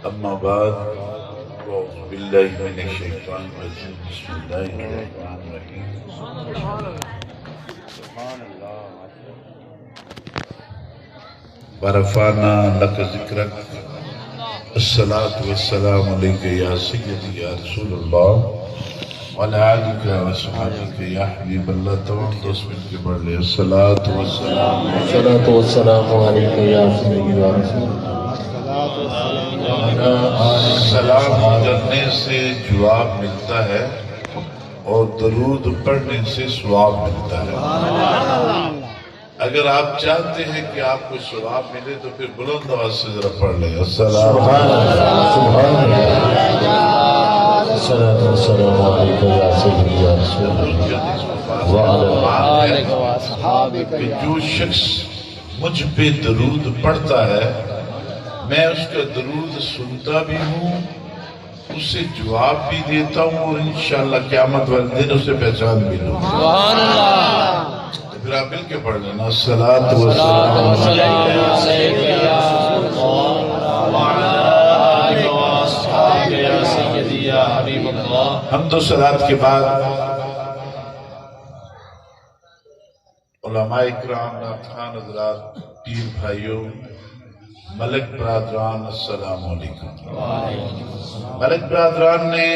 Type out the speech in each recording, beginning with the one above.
اما بعد اعوذ باللہ من الشیطان الرجیم بسم اللہ الرحمن الرحیم ورفعنا لک ذکرک الصلاة والسلام علیک یا سیدی یا رسول اللہ وعلی آلک و صحابک یا حبیب اللہ. تمام دوست مل کے پڑھ لے الصلاة والسلام علیک یا سیدی یا رسول اللہ. سلام کرنے سے جواب ملتا ہے اور درود پڑھنے سے ثواب ملتا ہے. اگر آپ چاہتے ہیں کہ آپ کو ثواب ملے تو پھر بلند آواز سے ذرا پڑھ لیں السلام علیک یا سیدی یا رسول اللہ. کہ جو شخص مجھ پہ درود پڑھتا ہے میں اس کا درود سنتا بھی ہوں اسے جواب بھی دیتا ہوں اور انشاءاللہ قیامت والے دن اسے پہچان بھی لوں. سبحان اللہ. تو پھر آپ مل کے پڑھ لینا الصلاۃ والسلام علیک یا سیدی یا حبیب اللہ. حمد و صلات کے بعد علماء اکرام نعت خوان حضرات پیر بھائیوں ملک برادران السلام علیکم. ملک برادران نے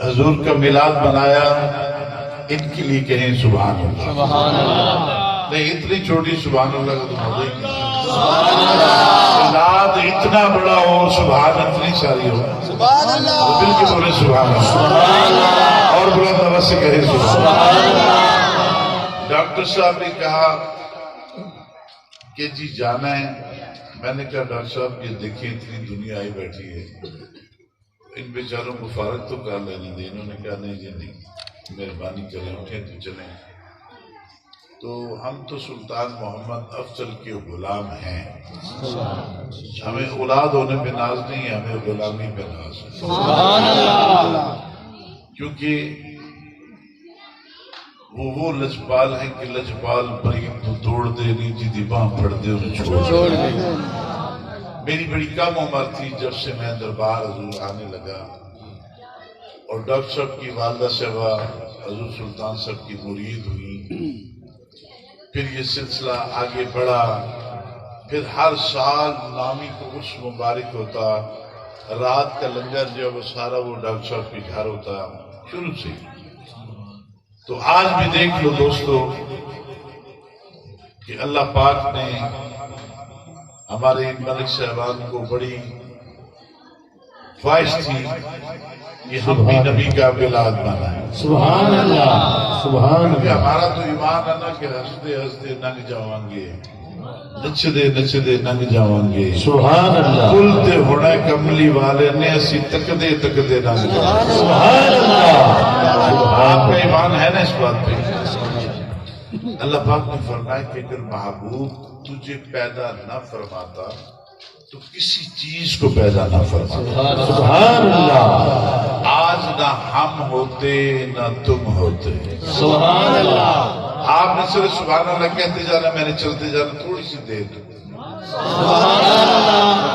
حضور کا میلاد منایا ان کے لیے کہیں سبحان اللہ. نہیں اتنی چھوٹی سبحان اللہ کا تو مزہ ہی نہیں. میلاد اتنا بڑا ہو سبحان اتنی ساری ہو تو دل کے بولے سبحان اللہ اور بلند آواز سے کہیں سبحان اللہ. ڈاکٹر صاحب نے کہا کہ جی جانا ہے. میں نے کہا ڈاکٹر صاحب یہ دیکھیں اتنی دنیا آئی بیٹھی ہے ان بیچاروں کو فارغ تو کر لینے دیں. انہوں نے کہا نہیں جی نہیں مہربانی کریں اٹھیں تو چلیں. تو ہم تو سلطان محمد افضل کے غلام ہیں. ہمیں اولاد ہونے پہ ناز نہیں ہے ہمیں غلامی پہ ناز ہے. کیونکہ وہ لجپال ہیں کہ لجپال برید تو توڑ دے نہیں جی باں پھڑ دے انہیں چھوڑ دے. میری بڑی کم عمر تھی جب سے میں دربار حضور آنے لگا اور ڈاکٹر صاحب کی والدہ صاحبہ حضور سلطان صاحب کی مرید ہوئی. پھر یہ سلسلہ آگے بڑھا. پھر ہر سال نامی کو اس مبارک ہوتا. رات کا لنگر جو وہ سارا وہ ڈاکٹر صاحب کے گھر ہوتا شروع سے. تو آج بھی دیکھ لو دوستو کہ اللہ پاک نے ہمارے ملک صاحبان کو بڑی خواہش تھی کہ ہم بھی نبی کا میلاد منائیں. سبحان اللہ. سبحان کیونکہ اللہ. ہمارا تو ایمان ہے نا کہ ہنستے ہنستے ننگ جاؤں گے نچدے نچدے ننگ جاؤں گے. سبحان اللہ. کلتے ہونے کملی والے نے اسی تکدے تکدے ننگ جاؤں گے. سبحان اللہ. آپ کا ایمان ہے نا اس بات پہ. اللہ پاک نے فرمایا کہ اگر محبوب تجھے پیدا نہ فرماتا تو کسی چیز کو پیدا نہ فرماتا. سبحان اللہ. آج نہ ہم ہوتے نہ تم ہوتے. سبحان اللہ. آپ نے صرف سبحان اللہ کہتے جانا میں نے چلتے جانا تھوڑی سی دیر.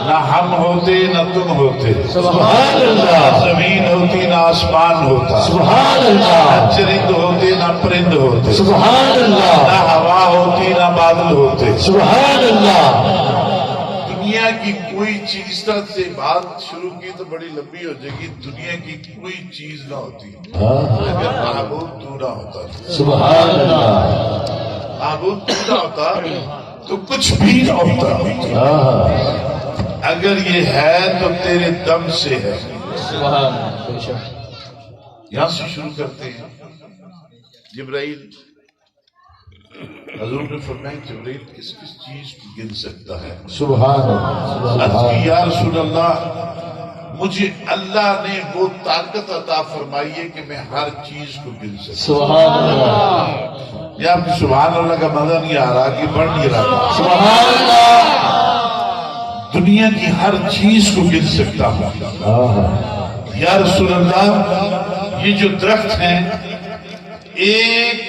نہ ہم ہوتے نہ تم ہوتے. سبحان اللہ. زمین ہوتی نہ آسمان ہوتا. سبحان اللہ. نہ چرند ہوتے نہ پرند ہوتے. سبحان اللہ. نہ ہوا ہوتی نہ بادل ہوتے. سبحان اللہ. دنیا کی کوئی چیز سے بات شروع کی تو بڑی لمبی ہو جائے گی. دنیا کی کوئی چیز نہ ہوتی اگر محبوب تو نہ ہوتا. سبحان اللہ. محبوب تو نہ ہوتا تو کچھ بھی نہ ہوتا. اگر یہ ہے تو تیرے دم سے ہے. سبحان اللہ. یہاں سے شروع کرتے ہیں. جبرائیل حضور نے فرمایا جبرائیل کس کس چیز کو گن سکتا ہے. سبحان اللہ. عرض کی یا رسول اللہ مجھے اللہ نے وہ طاقت عطا فرمائی ہے کہ میں ہر چیز کو گن سکتا. سبحان اللہ. یہ آپ کی سبحان اللہ کا مزہ نہیں آ رہا کہ بڑھ نہیں رہا. سبحان اللہ. دنیا کی ہر چیز کو گن سکتا ہوں. یا رسول اللہ یہ جو درخت ہیں ایک